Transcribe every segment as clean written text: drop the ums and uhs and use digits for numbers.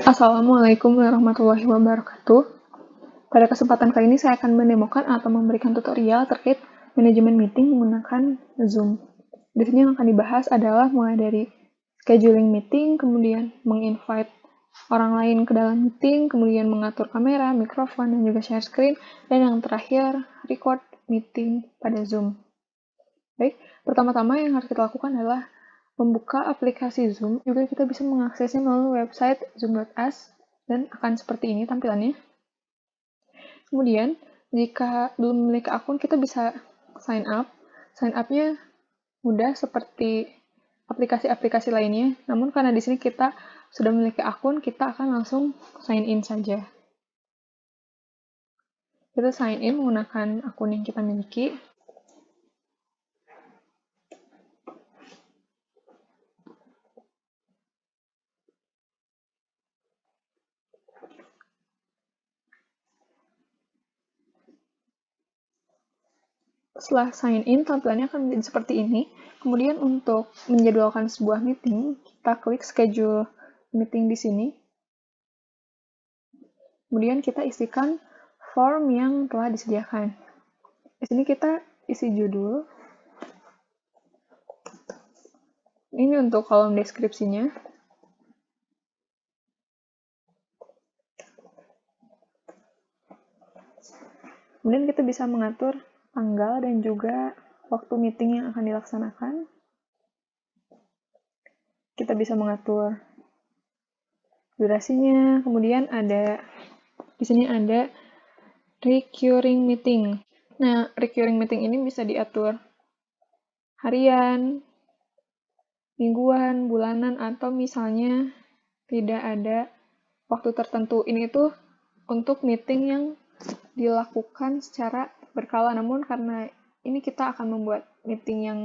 Assalamualaikum warahmatullahi wabarakatuh. Pada kesempatan kali ini saya akan mendemokan atau memberikan tutorial terkait manajemen meeting menggunakan Zoom. Di sini yang akan dibahas adalah mulai dari scheduling meeting, kemudian menginvite orang lain ke dalam meeting, kemudian mengatur kamera, mikrofon, dan juga share screen, dan yang terakhir record meeting pada Zoom. Baik, pertama-tama yang harus kita lakukan adalah membuka aplikasi Zoom. Juga kita bisa mengaksesnya melalui website zoom.us dan akan seperti ini tampilannya. Kemudian, jika belum memiliki akun, kita bisa sign up. Sign up-nya mudah seperti aplikasi-aplikasi lainnya, namun karena di sini kita sudah memiliki akun, kita akan langsung sign in saja. Kita sign in menggunakan akun yang kita miliki. Setelah sign in, tampilannya akan menjadi seperti ini. Kemudian untuk menjadwalkan sebuah meeting, kita klik schedule meeting di sini. Kemudian kita isikan form yang telah disediakan. Di sini kita isi judul. Ini untuk kolom deskripsinya. Kemudian kita bisa mengatur tanggal dan juga waktu meeting yang akan dilaksanakan. Kita bisa mengatur durasinya. Kemudian di sini ada recurring meeting. Nah, recurring meeting ini bisa diatur harian, mingguan, bulanan, atau misalnya tidak ada waktu tertentu. Ini tuh untuk meeting yang dilakukan secara berkala, namun karena ini kita akan membuat meeting yang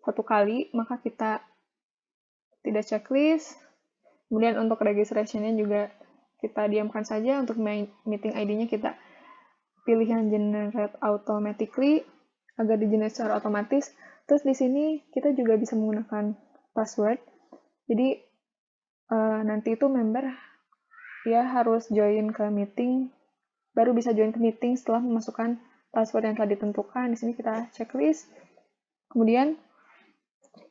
satu kali, maka kita tidak checklist. Kemudian untuk registration-nya juga kita diamkan saja. Untuk meeting ID-nya kita pilih yang generate automatically agar di-generate secara otomatis. Terus di sini kita juga bisa menggunakan password. Jadi nanti itu member ya harus join ke meeting, baru bisa join ke meeting setelah memasukkan password yang telah ditentukan. Di sini kita checklist. Kemudian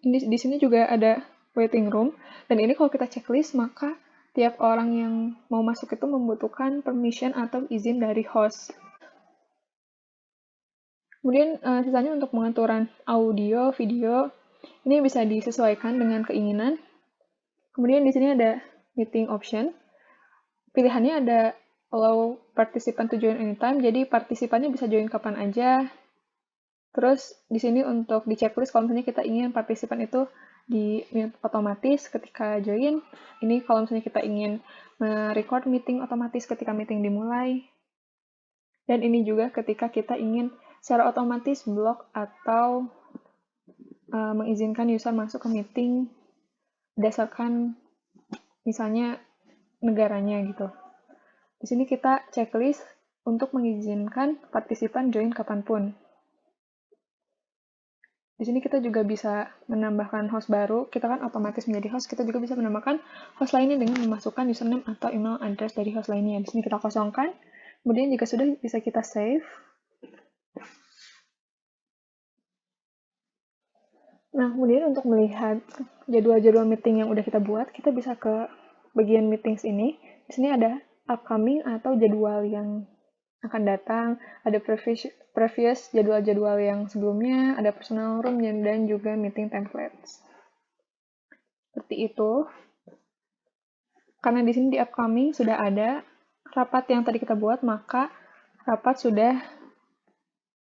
di sini juga ada waiting room, dan ini kalau kita checklist maka tiap orang yang mau masuk itu membutuhkan permission atau izin dari host. Kemudian sisanya untuk pengaturan audio, video, ini bisa disesuaikan dengan keinginan. Kemudian di sini ada meeting option. Pilihannya ada allow participant to join anytime, jadi partisipannya bisa join kapan aja. Terus di sini untuk di checklist, kalau misalnya kita ingin partisipan itu di mute otomatis ketika join. Ini kalau misalnya kita ingin merecord meeting otomatis ketika meeting dimulai. Dan ini juga ketika kita ingin secara otomatis block atau mengizinkan user masuk ke meeting berdasarkan misalnya negaranya gitu. Di sini kita checklist untuk mengizinkan partisipan join kapanpun. Di sini kita juga bisa menambahkan host baru. Kita kan otomatis menjadi host, kita juga bisa menambahkan host lainnya dengan memasukkan username atau email address dari host lainnya. Di sini kita kosongkan. Kemudian jika sudah, bisa kita save. Nah, kemudian untuk melihat jadwal-jadwal meeting yang udah kita buat, kita bisa ke bagian meetings ini. Di sini ada upcoming atau jadwal yang akan datang, ada previous jadwal-jadwal yang sebelumnya, ada personal room, dan juga meeting templates. Seperti itu. Karena di sini di upcoming sudah ada rapat yang tadi kita buat, maka rapat sudah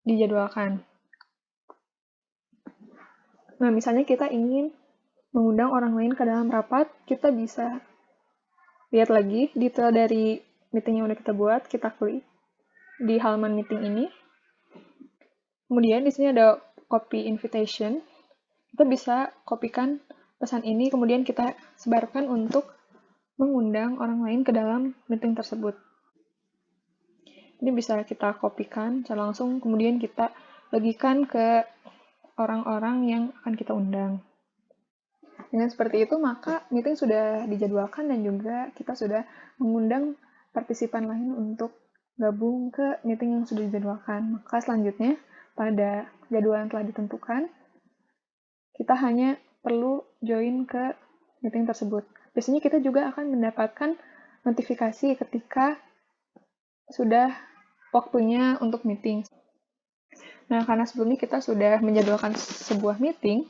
dijadwalkan. Nah, misalnya kita ingin mengundang orang lain ke dalam rapat, kita bisa lihat lagi detail dari meeting yang udah kita buat, kita klik di halaman meeting ini. Kemudian di sini ada copy invitation. Kita bisa kopikan pesan ini, kemudian kita sebarkan untuk mengundang orang lain ke dalam meeting tersebut. Ini bisa kita kopikan secara langsung, kemudian kita bagikan ke orang-orang yang akan kita undang. Dengan seperti itu, maka meeting sudah dijadwalkan dan juga kita sudah mengundang partisipan lain untuk gabung ke meeting yang sudah dijadwalkan. Maka selanjutnya, pada jadwal yang telah ditentukan, kita hanya perlu join ke meeting tersebut. Biasanya kita juga akan mendapatkan notifikasi ketika sudah waktunya untuk meeting. Nah, karena sebelumnya kita sudah menjadwalkan sebuah meeting,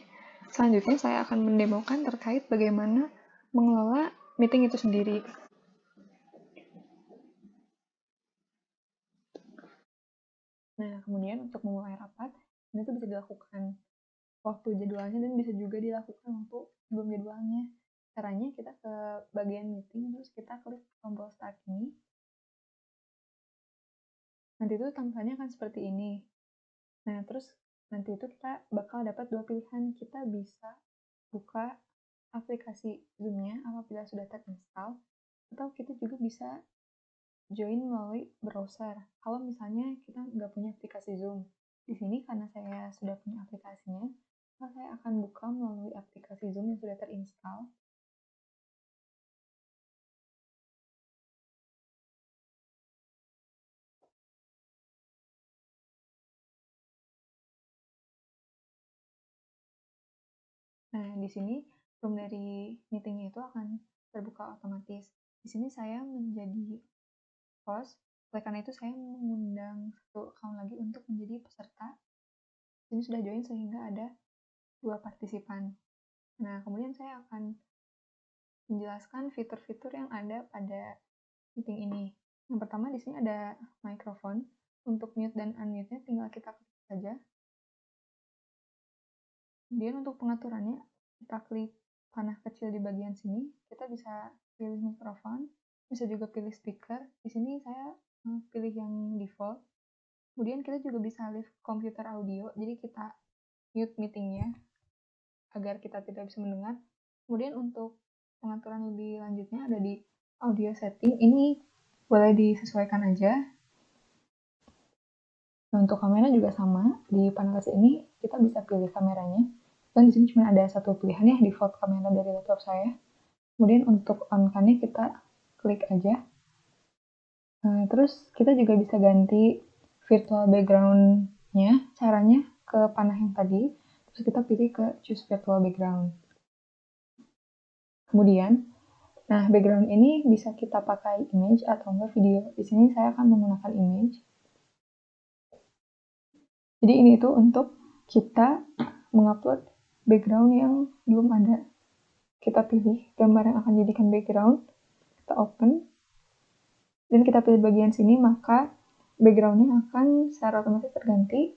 selanjutnya saya akan mendemokan terkait bagaimana mengelola meeting itu sendiri. Nah, kemudian untuk memulai rapat, ini tuh bisa dilakukan waktu jadwalnya dan bisa juga dilakukan waktu sebelum jadwalnya. Caranya kita ke bagian meeting, terus kita klik tombol start ini. Nanti itu tampilannya akan seperti ini. Nah, terus nanti itu kita bakal dapat dua pilihan. Kita bisa buka aplikasi Zoom-nya apabila sudah terinstall, atau kita juga bisa join melalui browser. Kalau misalnya kita nggak punya aplikasi Zoom, di sini karena saya sudah punya aplikasinya, maka saya akan buka melalui aplikasi Zoom yang sudah terinstall. Nah, di sini room dari meetingnya itu akan terbuka otomatis. Di sini saya menjadi host, oleh karena itu saya mengundang satu account lagi untuk menjadi peserta. Ini sudah join sehingga ada 2 partisipan. Nah, kemudian saya akan menjelaskan fitur-fitur yang ada pada meeting ini. Yang pertama di sini ada mikrofon. Untuk mute dan unmute-nya tinggal kita klik saja. Kemudian untuk pengaturannya, kita klik panah kecil di bagian sini. Kita bisa pilih mikrofon, bisa juga pilih speaker. Di sini saya pilih yang default. Kemudian kita juga bisa leave computer audio, jadi kita mute meetingnya agar kita tidak bisa mendengar. Kemudian untuk pengaturan lebih lanjutnya ada di audio setting. Ini boleh disesuaikan aja. Nah, untuk kamera juga sama. Di panel kecil ini kita bisa pilih kameranya. Dan di sini cuma ada satu pilihan ya, default kamera dari laptop saya. Kemudian untuk on-cam-nya kita klik aja. Terus kita juga bisa ganti virtual background-nya. Caranya ke panah yang tadi, terus kita pilih ke choose virtual background. Kemudian, nah background ini bisa kita pakai image atau enggak video. Di sini saya akan menggunakan image. Jadi ini itu untuk kita mengupload background yang belum ada. Kita pilih gambar yang akan dijadikan background, kita open, dan kita pilih bagian sini, maka background-nya akan secara otomatis terganti.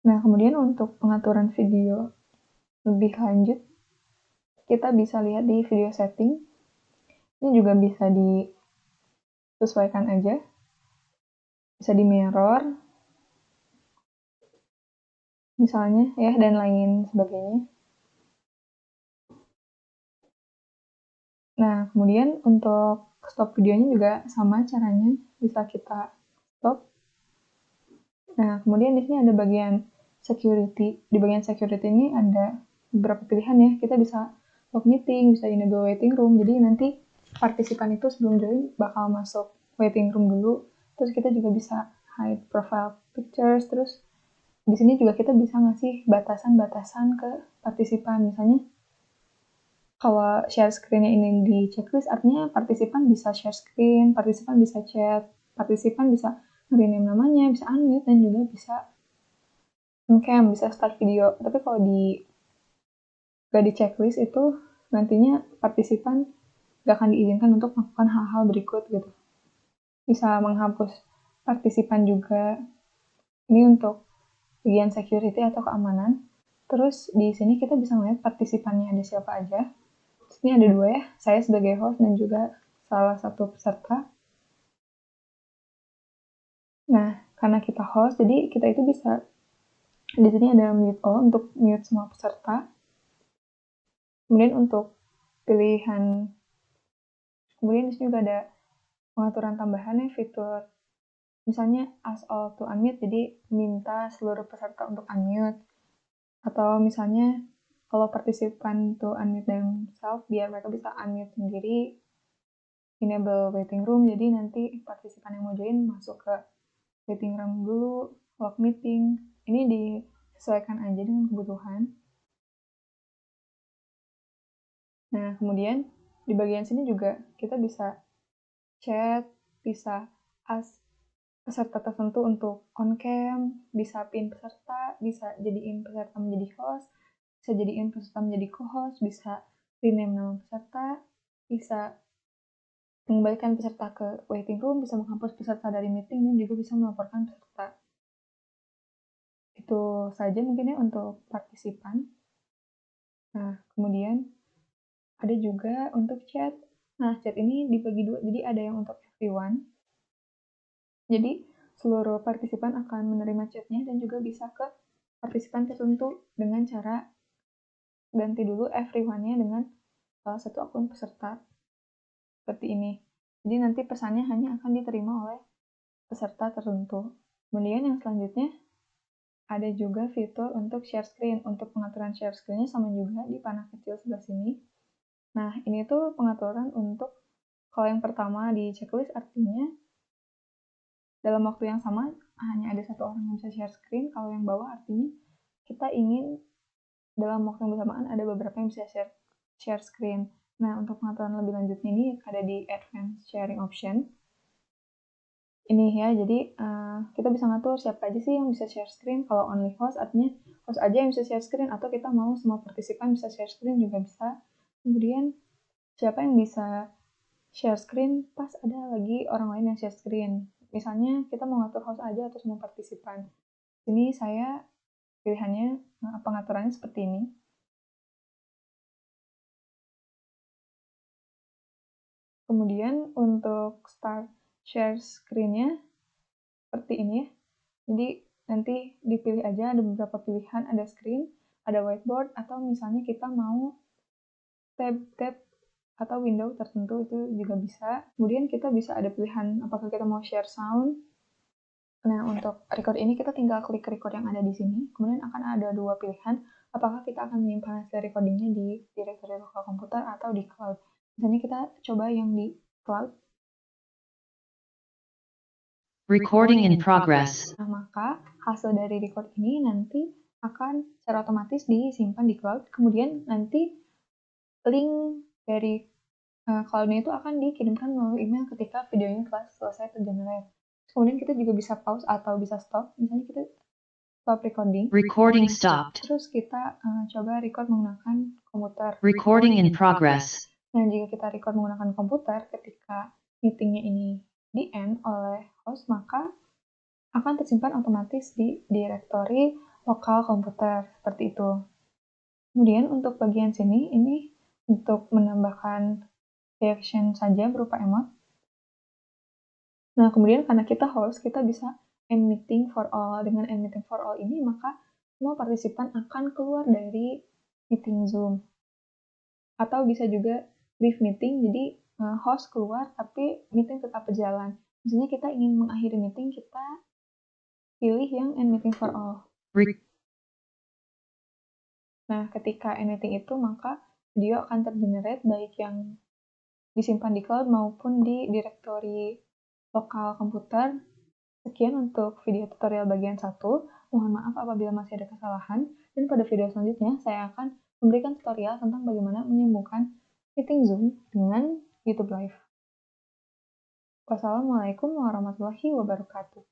Nah, kemudian untuk pengaturan video lebih lanjut, kita bisa lihat di video setting. Ini juga bisa disesuaikan aja. Bisa di mirror, misalnya ya, dan lain sebagainya. Nah, kemudian untuk stop videonya juga sama caranya, bisa kita stop. Nah, kemudian di sini ada bagian security. Di bagian security ini ada beberapa pilihan ya. Kita bisa log meeting, bisa enable waiting room. Jadi nanti partisipan itu sebelum join bakal masuk waiting room dulu. Terus kita juga bisa hide profile pictures. Terus di sini juga kita bisa ngasih batasan-batasan ke partisipan. Misalnya kalau share screen-nya ini di checklist, artinya partisipan bisa share screen, partisipan bisa chat, partisipan bisa rename namanya, bisa unmute, dan juga bisa on-cam, bisa start video. Tapi kalau gak di checklist itu, nantinya partisipan gak akan diizinkan untuk melakukan hal-hal berikut gitu. Bisa menghapus partisipan juga. Ini untuk bagian security atau keamanan. Terus di sini kita bisa melihat partisipannya ada siapa aja. Ini ada 2 ya, saya sebagai host dan juga salah satu peserta. Nah, karena kita host, jadi kita itu bisa, di sini ada mute all untuk mute semua peserta. Kemudian untuk pilihan, kemudian di sini juga ada pengaturan tambahan ya, fitur misalnya ask all to unmute, jadi minta seluruh peserta untuk unmute. Atau misalnya kalau partisipan to unmute themselves biar mereka bisa unmute sendiri, enable waiting room, jadi nanti partisipan yang mau join masuk ke waiting room dulu, log meeting. Ini disesuaikan aja dengan kebutuhan. Nah, kemudian di bagian sini juga kita bisa chat, bisa ask peserta tertentu untuk on cam, bisa pin peserta, bisa jadiin peserta menjadi host, bisa jadiin peserta menjadi co-host, bisa rename nama peserta, bisa mengembalikan peserta ke waiting room, bisa menghapus peserta dari meeting, dan juga bisa melaporkan peserta. Itu saja mungkin ya untuk partisipan. Nah, kemudian ada juga untuk chat. Nah, chat ini dibagi dua, jadi ada yang untuk everyone. Jadi, seluruh partisipan akan menerima chatnya dan juga bisa ke partisipan tertentu dengan cara ganti dulu everyone-nya dengan salah satu akun peserta seperti ini. Jadi nanti pesannya hanya akan diterima oleh peserta tertentu. Kemudian yang selanjutnya ada juga fitur untuk share screen. Untuk pengaturan share screen-nya sama juga di panah kecil sebelah sini. Nah, ini tuh pengaturan untuk kalau yang pertama di checklist artinya dalam waktu yang sama hanya ada satu orang yang bisa share screen. Kalau yang bawah artinya kita ingin dalam waktu yang bersamaan ada beberapa yang bisa share screen. Nah, untuk pengaturan lebih lanjutnya ini ada di advanced sharing option. Ini ya, jadi kita bisa ngatur siapa aja sih yang bisa share screen. Kalau only host artinya host aja yang bisa share screen, atau kita mau semua partisipan bisa share screen juga bisa. Kemudian siapa yang bisa share screen pas ada lagi orang lain yang share screen. Misalnya kita mau ngatur host aja atau semua partisipan. Ini saya pilihannya pengaturannya seperti ini. Kemudian untuk start share screen-nya seperti ini ya. Jadi nanti dipilih aja, ada beberapa pilihan, ada screen, ada whiteboard, atau misalnya kita mau tab atau window tertentu itu juga bisa. Kemudian kita bisa ada pilihan apakah kita mau share sound. Nah, untuk record ini kita tinggal klik record yang ada di sini. Kemudian akan ada dua pilihan, apakah kita akan menyimpan hasil recordingnya di directory lokal komputer atau di cloud. Misalnya kita coba yang di cloud. Recording in progress. Nah, maka hasil dari record ini nanti akan secara otomatis disimpan di cloud. Kemudian nanti link dari cloud-nya itu akan dikirimkan melalui email ketika videonya telah selesai tergenerate. Kemudian kita juga bisa pause atau bisa stop. Misalnya kita stop recording. Recording stopped. Terus kita coba record menggunakan komputer. Recording in progress. Nah, jika kita record menggunakan komputer, ketika meetingnya ini di-end oleh host, maka akan tersimpan otomatis di directory lokal komputer, seperti itu. Kemudian untuk bagian sini, ini untuk menambahkan reaction saja berupa emot. Nah, kemudian karena kita host, kita bisa end meeting for all. Dengan end meeting for all ini, maka semua partisipan akan keluar dari meeting Zoom. Atau bisa juga leave meeting, jadi host keluar, tapi meeting tetap berjalan. Misalnya kita ingin mengakhiri meeting, kita pilih yang end meeting for all. Nah, ketika end meeting itu, maka video akan tergenerate baik yang disimpan di cloud maupun di directory lokal komputer. Sekian untuk video tutorial bagian 1. Mohon maaf apabila masih ada kesalahan. Dan pada video selanjutnya, saya akan memberikan tutorial tentang bagaimana menyambungkan meeting Zoom dengan YouTube Live. Wassalamualaikum warahmatullahi wabarakatuh.